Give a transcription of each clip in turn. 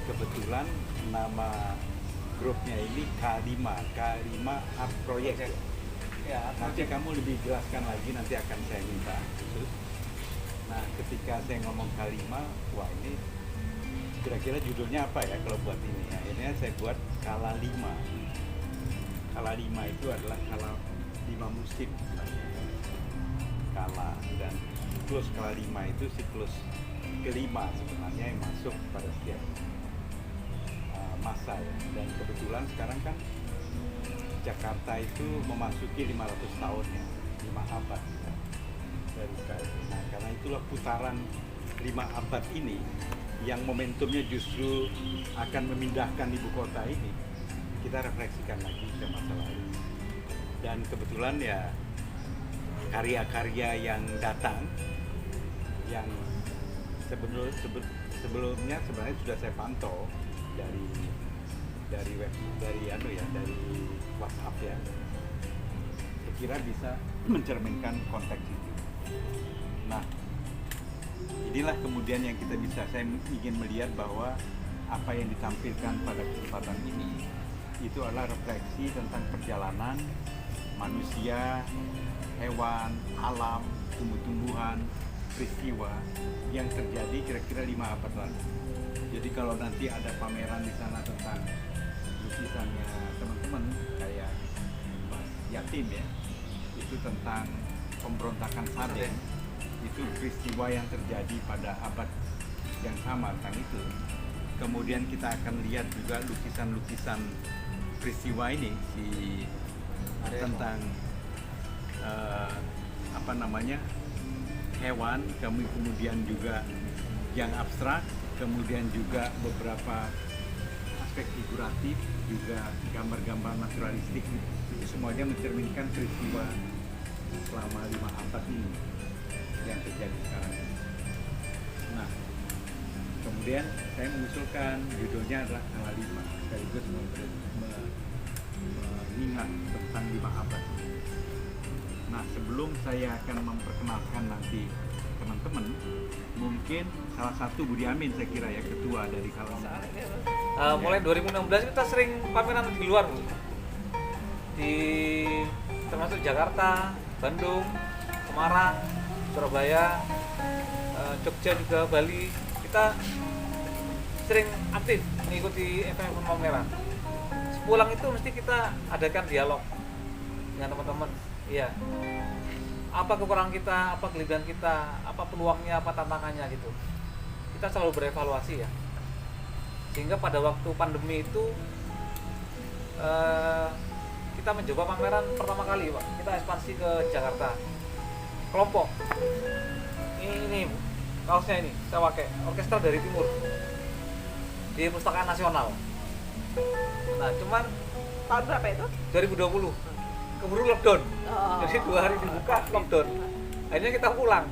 kebetulan nama grupnya ini K5 Art Project. Ya, Nanti kamu lebih jelaskan lagi, nanti akan saya minta khusus. Nah, ketika saya ngomong K5, wah ini kira-kira judulnya apa ya kalau buat ini? Akhirnya saya buat Kala 5. Kala 5 itu adalah kala 5 musim. Kala, dan siklus Kala 5 itu siklus kelima sebenarnya yang masuk pada setiap masa ya. Dan kebetulan sekarang kan Jakarta itu memasuki 500 tahun ya, 5 abad ya, dari sekarang. Nah, karena itulah putaran 5 abad ini yang momentumnya justru akan memindahkan ibu kota ini, kita refleksikan lagi ke masa lalu. Dan kebetulan ya karya-karya yang datang yang sebelumnya sebenarnya sudah saya pantau dari web, dari WhatsApp ya. Saya kira bisa mencerminkan konteks itu. Nah, inilah kemudian yang saya ingin melihat bahwa apa yang ditampilkan pada kesempatan ini itu adalah refleksi tentang perjalanan manusia, hewan, alam, tumbuh-tumbuhan, peristiwa yang terjadi kira-kira 5 abad lalu. Jadi kalau nanti ada pameran di sana tentang lukisannya teman-teman kayak Mas Yatim ya, itu tentang pemberontakan Sarden, itu peristiwa yang terjadi pada abad yang sama tentang itu. Kemudian kita akan lihat juga lukisan-lukisan peristiwa ini tentang hewan, kemudian juga yang abstrak, kemudian juga beberapa aspek figuratif, juga gambar-gambar naturalistik, itu semuanya mencerminkan peristiwa selama 5 abad ini yang terjadi sekarang. Nah, kemudian saya mengusulkan judulnya adalah Kala 5, sekaligus mengingat tentang 5 abad ini. Nah, sebelum saya akan memperkenalkan nanti teman-teman, mungkin salah satu Budi Amin saya kira ya, ketua dari Kala 5. Mulai 2016 kita sering pameran di luar, Bu. Termasuk Jakarta, Bandung, Semarang, Surabaya, Jogja juga, Bali. Kita sering aktif mengikuti event pameran. Sepulang itu mesti kita adakan dialog dengan teman-teman. Iya. Apa kekurangan kita, apa kelebihan kita, apa peluangnya, apa tantangannya gitu. Kita selalu berevaluasi ya. Sehingga pada waktu pandemi itu kita mencoba pameran pertama kali, Pak. Kita ekspansi ke Jakarta. Kelompok. Ini kaosnya ini saya pakai, orkestra dari timur di Perpustakaan Nasional. Nah, cuman Tahun berapa itu? 2020 keburu lockdown. Jadi 2 hari dibuka lockdown. Akhirnya kita pulang.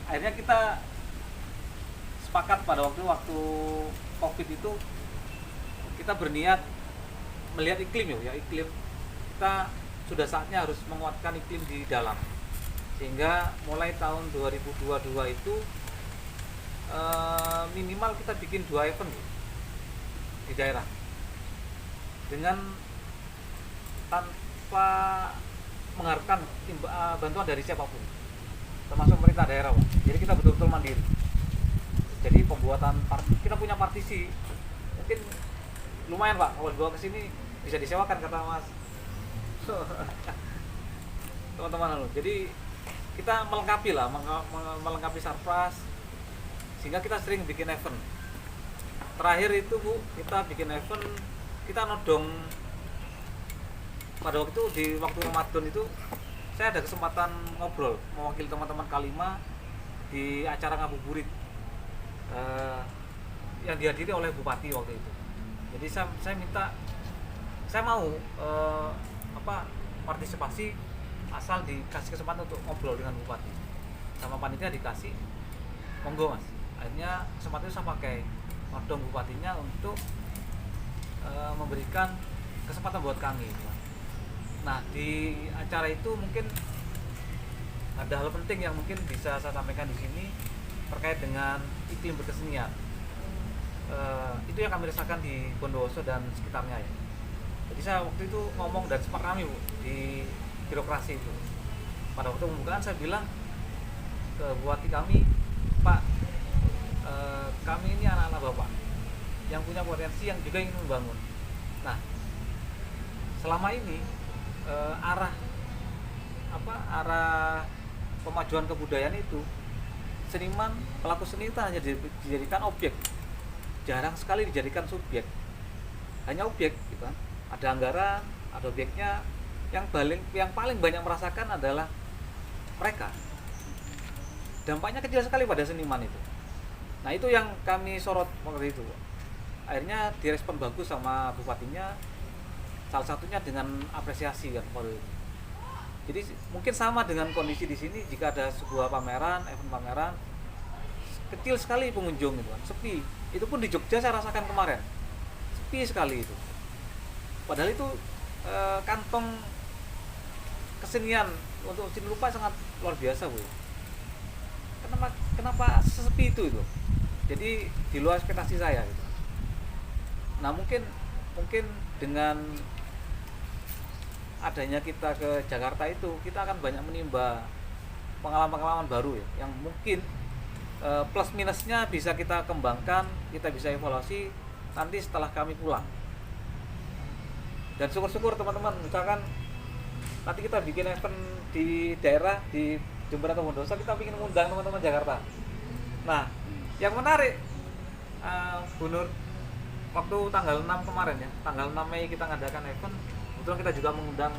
Akhirnya kita sepakat pada waktu COVID itu kita berniat melihat iklim ya, iklim kita sudah saatnya harus menguatkan iklim di dalam. Sehingga mulai tahun 2022 itu minimal kita bikin 2 event di daerah dengan tanpa mengharapkan bantuan dari siapapun, termasuk pemerintah daerah, Pak. Jadi kita betul-betul mandiri. Jadi pembuatan kita punya partisi, mungkin lumayan, Pak, kalau dibawa ke sini bisa disewakan kata Mas teman-teman lalu. Jadi kita melengkapi lah, melengkapi sarpras, sehingga kita sering bikin event. Terakhir itu, Bu, kita bikin event, kita nodong pada waktu itu, di waktu Ramadan itu saya ada kesempatan ngobrol mewakili teman-teman K5 di acara ngabuburit yang dihadiri oleh Bupati waktu itu. Jadi saya mau partisipasi asal dikasih kesempatan untuk ngobrol dengan Bupati, sama panitia dikasih monggo Mas. Akhirnya kesempatan itu saya pakai nodong bupatinya untuk memberikan kesempatan buat kami. Nah, di acara itu mungkin ada hal penting yang mungkin bisa saya sampaikan di sini. terkait dengan iklim berkesenian. Itu yang kami rasakan di Bondowoso dan sekitarnya ya. Jadi saya waktu itu ngomong dan sempat rame Bu, di birokrasi itu. Pada waktu pembukaan saya bilang ke bupati kami, Pak, kami ini anak-anak Bapak yang punya potensi, yang juga ingin membangun. Nah, selama ini arah pemajuan kebudayaan itu, seniman, pelaku seni itu hanya dijadikan objek, jarang sekali dijadikan subjek, hanya objek gitu kan. Ada anggaran, ada objeknya, yang paling banyak merasakan adalah mereka. Dampaknya kecil sekali pada seniman itu. Nah, itu yang kami sorot waktu itu. Akhirnya direspon bagus sama bupatinya, salah satunya dengan apresiasi kan waktu itu. Jadi mungkin sama dengan kondisi di sini, jika ada sebuah pameran, event pameran, kecil sekali pengunjung itu kan, sepi. Itu pun di Jogja saya rasakan kemarin, sepi sekali itu. Padahal itu kantong kesenian untuk seni rupa sangat luar biasa Bu. Kenapa sesepi itu? Jadi di luar ekspektasi saya gitu. Nah, mungkin dengan adanya kita ke Jakarta itu, kita akan banyak menimba pengalaman-pengalaman baru ya, yang mungkin plus minusnya bisa kita kembangkan, kita bisa evaluasi nanti setelah kami pulang. Dan syukur-syukur teman-teman, misalkan nanti kita bikin event di daerah di Jember atau Bondowoso, kita ingin mengundang teman-teman Jakarta. Nah, yang menarik, Bu Nur, waktu tanggal 6 kemarin ya, tanggal 6 Mei kita ngadakan event, kebetulan kita juga mengundang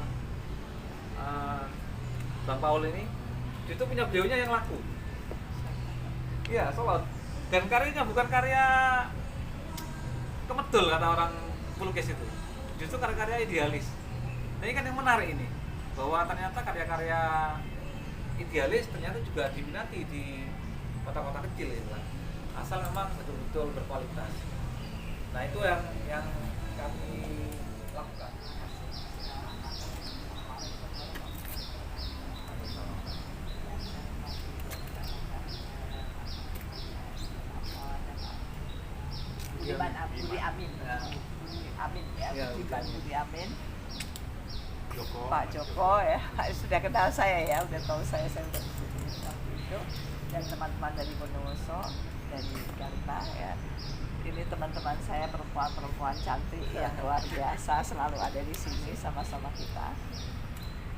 Bang Paul ini, itu punya beliaunya yang laku. Iya, Solot. Dan karyanya bukan karya kemedul kata orang pelukis itu, justru karya-karya idealis. Nah, ini kan yang menarik ini, bahwa ternyata karya-karya idealis ternyata juga diminati di kota-kota kecil itu kan, asal memang betul-betul berkualitas. Nah, itu yang kami lakukan. Budi Amin ya, Budi Amin, Pak Joko ya, sudah kenal saya ya, udah tahu saya udah di sini waktu itu, dan teman-teman dari Bondowoso, dari Jakarta ya. Ini teman-teman saya perempuan-perempuan cantik yang luar biasa selalu ada di sini sama-sama kita.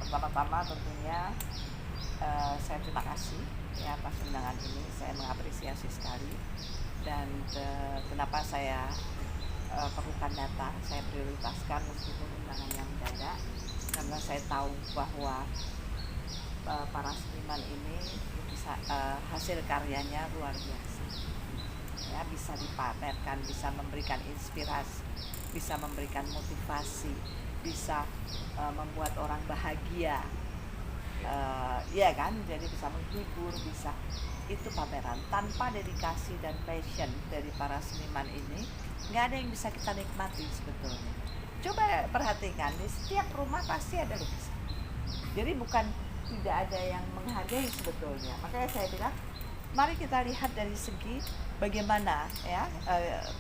Pertama-tama tentunya saya terima kasih ya atas undangan ini, saya mengapresiasi sekali. Dan kenapa saya perlukan data, saya prioritaskan meskipun undangan yang mendadak, karena saya tahu bahwa para seniman ini bisa hasil karyanya luar biasa ya, bisa dipamerkan, bisa memberikan inspirasi, bisa memberikan motivasi, bisa membuat orang bahagia, ya kan, jadi bisa menghibur, bisa. Itu pameran. Tanpa dedikasi dan passion dari para seniman ini, nggak ada yang bisa kita nikmati sebetulnya. Coba perhatikan, di setiap rumah pasti ada lukisan. Jadi bukan tidak ada yang menghargai sebetulnya. Makanya saya bilang, mari kita lihat dari segi bagaimana ya,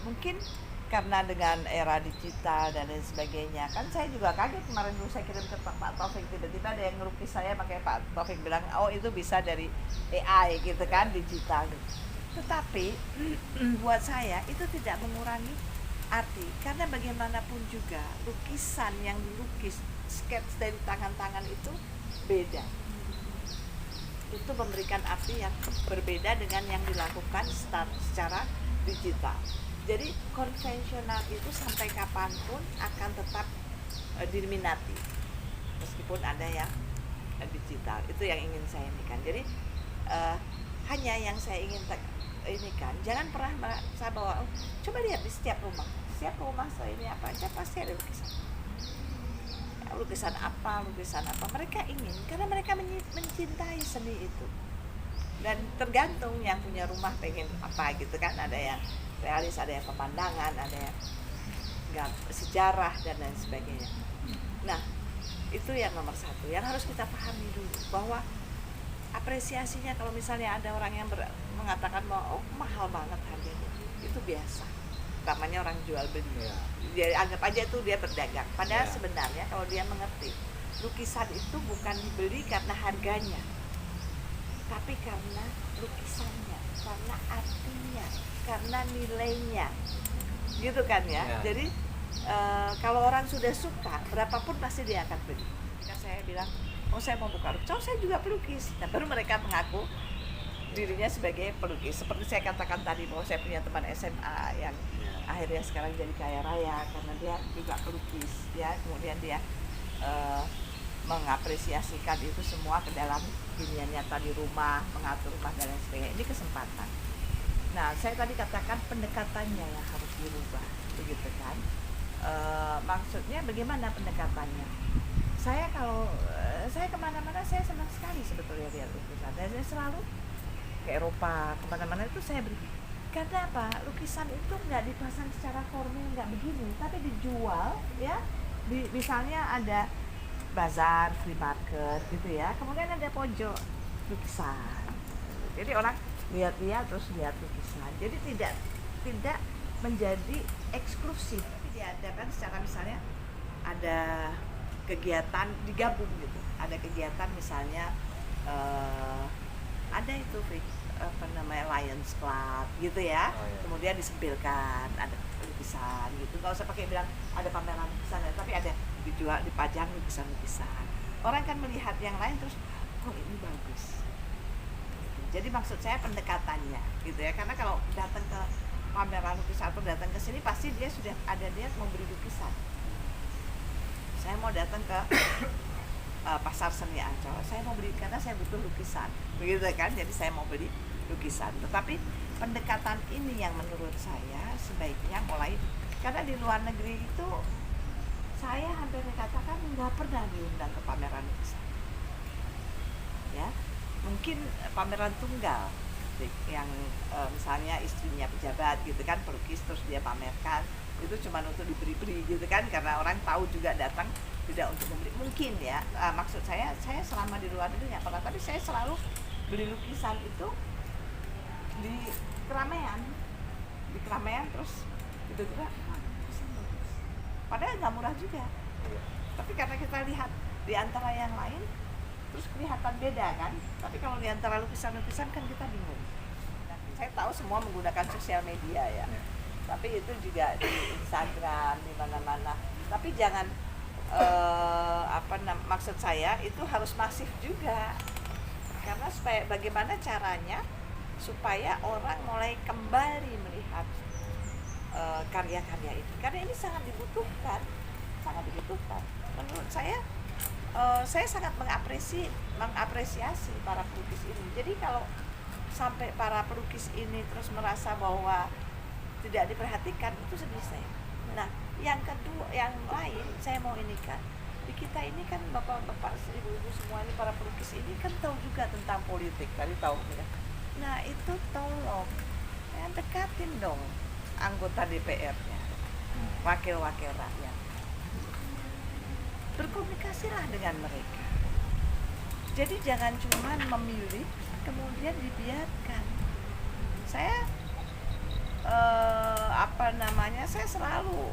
mungkin karena dengan era digital dan lain sebagainya, kan saya juga kaget kemarin dulu saya kirim ke Pak Taufik, tiba-tiba ada yang ngelukis saya, makanya Pak Taufik bilang, oh itu bisa dari AI gitu kan, digital gitu. Tetapi buat saya itu tidak mengurangi arti, karena bagaimanapun juga lukisan yang dilukis, sketch dari tangan-tangan itu beda. Itu memberikan arti yang berbeda dengan yang dilakukan secara digital. Jadi konvensional itu sampai kapanpun akan tetap diminati, meskipun ada yang digital. Itu yang ingin saya indikan. Jadi hanya yang saya ingin ini kan, jangan pernah saya bawa, coba lihat di setiap rumah saya ini apa aja pasti ada lukisan. Lukisan apa mereka ingin, karena mereka mencintai seni itu. Dan tergantung yang punya rumah pengen apa gitu kan, ada yang realis, ada yang pemandangan, ada yang sejarah dan lain sebagainya. Nah, itu yang nomor satu yang harus kita pahami dulu, bahwa apresiasinya kalau misalnya ada orang yang mengatakan bahwa oh mahal banget harganya, itu biasa, namanya orang jual beli. Dia anggap aja itu dia berdagang, padahal sebenarnya kalau dia mengerti lukisan itu bukan dibeli karena harganya, tapi karena lukisannya, karena artinya, karena nilainya, gitu kan ya. Jadi kalau orang sudah suka, berapapun pasti dia akan beli. Ketika saya bilang, oh saya mau buka ruko, saya juga pelukis. Nah baru mereka mengaku dirinya sebagai pelukis. Seperti saya katakan tadi bahwa saya punya teman SMA yang akhirnya sekarang jadi kaya raya karena dia juga pelukis, ya. Kemudian dia mengapresiasikan itu semua ke dalam dunia nyata di rumah, mengatur rumah dan lain sebagainya. Ini kesempatan. Nah, saya tadi katakan pendekatannya yang harus dirubah, begitu kan? Maksudnya bagaimana pendekatannya? Saya kalau saya kemana-mana saya senang sekali sebetulnya lihat lukisan. Dan saya selalu ke Eropa, kemana-mana itu saya beri. Karena apa? Lukisan itu nggak dipasang secara formal, nggak begini, tapi dijual, ya. Misalnya ada bazar, free market gitu ya. Kemudian ada pojok lukisan. Jadi orang lihat-lihat terus lihat lukisan. Jadi tidak menjadi eksklusif. Diadakan secara misalnya ada kegiatan digabung gitu. Ada kegiatan misalnya ada itu apa namanya Lions Club gitu ya. Kemudian disempilkan ada lukisan gitu. Nggak usah pakai bilang ada pameran lukisan, tapi ada dijual, dipajang lukisan-lukisan. Orang kan melihat yang lain terus, oh ini bagus. Jadi maksud saya pendekatannya gitu ya, karena kalau datang ke pameran lukisan atau datang ke sini pasti dia sudah ada niat mau beli lukisan. Saya mau datang ke pasar seni Ancol, saya mau beli karena saya butuh lukisan, begitu kan? Jadi saya mau beli lukisan. Tetapi pendekatan ini yang menurut saya sebaiknya mulai, karena di luar negeri itu saya hampir dikatakan nggak pernah diundang ke pameran lukisan. Ya, mungkin pameran tunggal yang misalnya istrinya pejabat gitu kan, pelukis terus dia pamerkan, itu cuma untuk diberi-beri gitu kan, karena orang tahu juga datang tidak untuk membeli, mungkin ya. Maksud saya selama di luar negeri nggak pernah, tapi saya selalu beli lukisan itu di keramaian terus tiba-tiba padahal nggak murah juga, tapi karena kita lihat di antara yang lain terus kelihatan beda kan. Tapi kalau di antara lukisan-lukisan kan kita bingung. Nah, saya tahu semua menggunakan sosial media ya, tapi itu juga di Instagram, di mana-mana. Tapi jangan maksud saya itu harus masif juga, karena supaya bagaimana caranya supaya orang mulai kembali melihat karya-karya ini, karena ini sangat dibutuhkan. Menurut saya sangat mengapresiasi para pelukis ini. Jadi kalau sampai para pelukis ini terus merasa bahwa tidak diperhatikan, itu sedih saya. Nah, yang kedua, yang lain saya mau ini kan, di kita ini kan bapak-bapak, ibu-ibu semua ini para pelukis ini kan tahu juga tentang politik, tadi tahu ya. Nah itu tolong ya, dekatin dong anggota DPR-nya, wakil-wakil rakyat, berkomunikasilah dengan mereka. Jadi jangan cuma memilih kemudian dibiarkan. Saya saya selalu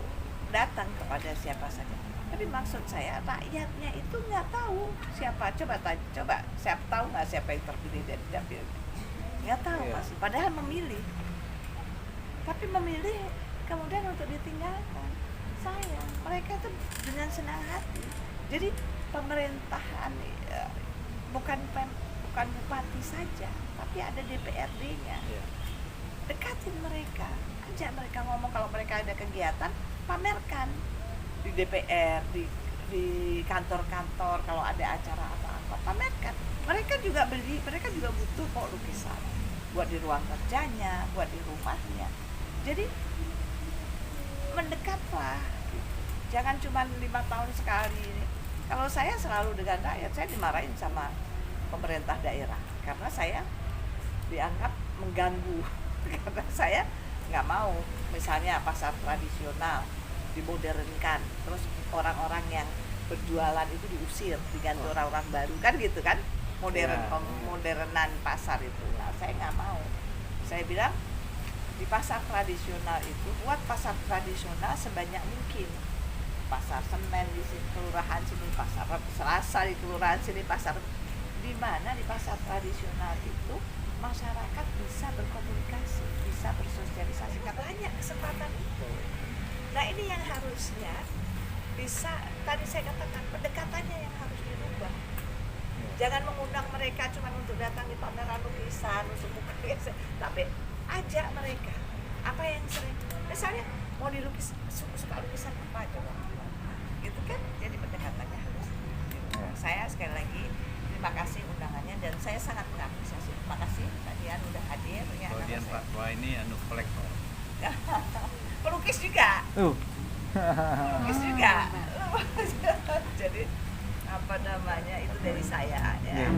datang kepada siapa saja, tapi maksud saya rakyatnya itu nggak tahu siapa. Coba siapa tahu nggak siapa yang terpilih dan tidak pilih? Nggak tahu masih. Padahal memilih, tapi memilih kemudian untuk ditinggalkan. Sayang, mereka tuh dengan senang hati. Jadi pemerintahan bukan bupati saja, tapi ada DPRD-nya. Dekatin mereka, ajak mereka ngomong. Kalau mereka ada kegiatan, pamerkan di DPR, di kantor-kantor. Kalau ada acara apa-apa, pamerkan. Mereka juga beli, mereka juga butuh kok lukisan buat di ruang kerjanya, buat di rumahnya. Jadi mendekatlah, jangan cuma 5 tahun sekali. Kalau saya selalu dengan rakyat, saya dimarahin sama pemerintah daerah karena saya dianggap mengganggu. Karena saya nggak mau misalnya pasar tradisional dimodernkan, terus orang-orang yang berjualan itu diusir, diganti orang-orang baru kan gitu kan. Ya. modernan pasar itu. Nah, saya nggak mau. Saya bilang di pasar tradisional itu buat pasar tradisional sebanyak mungkin. Pasar Senen di sini, kelurahan sini, pasar Selasa di kelurahan sini, pasar di mana di pasar tradisional itu masyarakat bisa berkomunikasi, bisa bersosialisasi, banyak kesempatan itu. Nah, ini yang harusnya bisa, tadi saya katakan pendekatannya yang harus dirubah. Jangan mengundang mereka cuma untuk datang di pameran lukisan, untuk buka lukisan, tapi ajak mereka. Apa yang sering, misalnya mau dilukis, suka lukisan apa coba, gitu kan? Jadi pendekatannya harus dirubah. Saya sekali lagi terima kasih undangannya dan saya sangat mengapresiasi. Terima kasih Pak Dian udah hadir. Ya, Kalau Dian Pak, wah ini kolektor. pelukis juga. Pelukis juga. Jadi apa namanya itu dari saya ya.